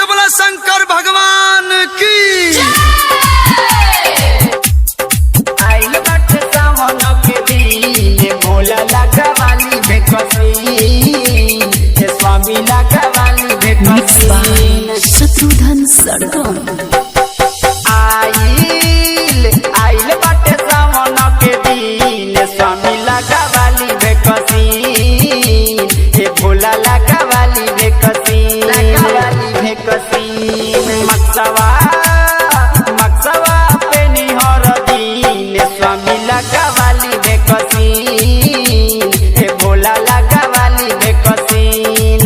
बोला शंकर भगवान की। आइल बाटे सावन के दिन भोला लगवाली बेकसीन हे स्वामी लगवाली बेकसीन शत्रुघ्न सरगम। आइल बाटे सावन के दिन स्वामी लगवाली बेकसीन हे भोला लगवाली बेकसीन मक्सवा पे निहर दिन स्वामी लगवाली बेकसीन हे भोला लगवाली बेकसीन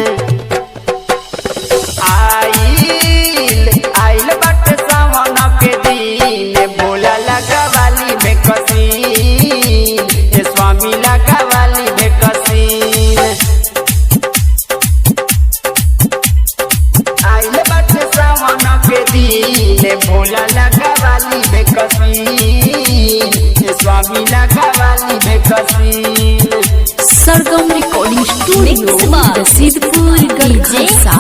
आइल बाटे सावन के दिन भोला लगवाली बेकसीन हे स्वामी लगवाली बेकसीन आइल बाटे सावन के दिन भोला लगवाली बेकसीन हे स्वामी लगवाली बेकसीन सरगम रिकॉर्डिंग स्टूडियो रसीदपुर गढ़सा।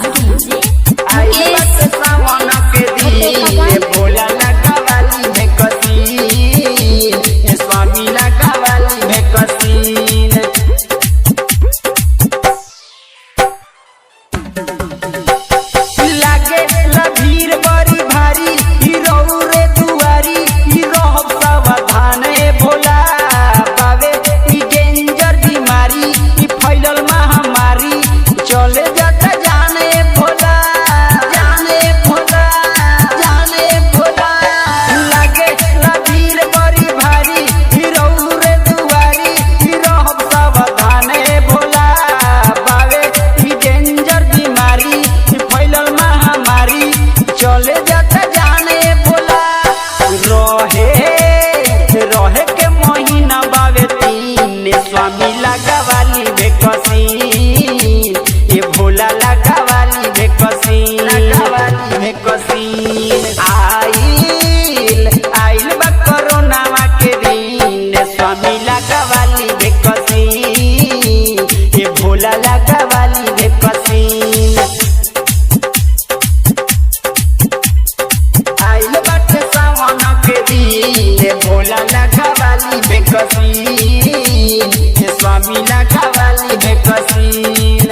आइल बाटे सावन के दिन भोला लगवाली बेकसीन हे स्वामी लगवाली बेकसीन लागे भीड़ बड़ी भारी हीरो रे दुआरी हीरो सावधान ए भोला बावे ई डेंजर बीमारी ई फैलल महामारी चले जाता जाने भोला लागे भीड़ बड़ी भारी हीरो रे दुआरी हीरो सावधान ए भोला बावे ई डेंजर बीमारी फैलल महामारी चले जाता जाने बोला रहे के महीना बावे तीन स्वामी लगवाली बेकसीन ये भोला लगवाली बेकसीन आइल बा कोरोना के दिन स्वामी लगवाली बेकसीन ये भोला लगवाली बेकसीन आइल बाटे सावन के दिन भोला लगवाली बेकसीन हे स्वामी लगवाली बेकसीन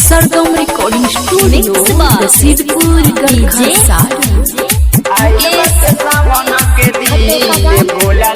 सरगम रिकॉर्डिंग स्टूडियो रसीदपुर गढ़सा। आइल बाटे सावन के दिन भोला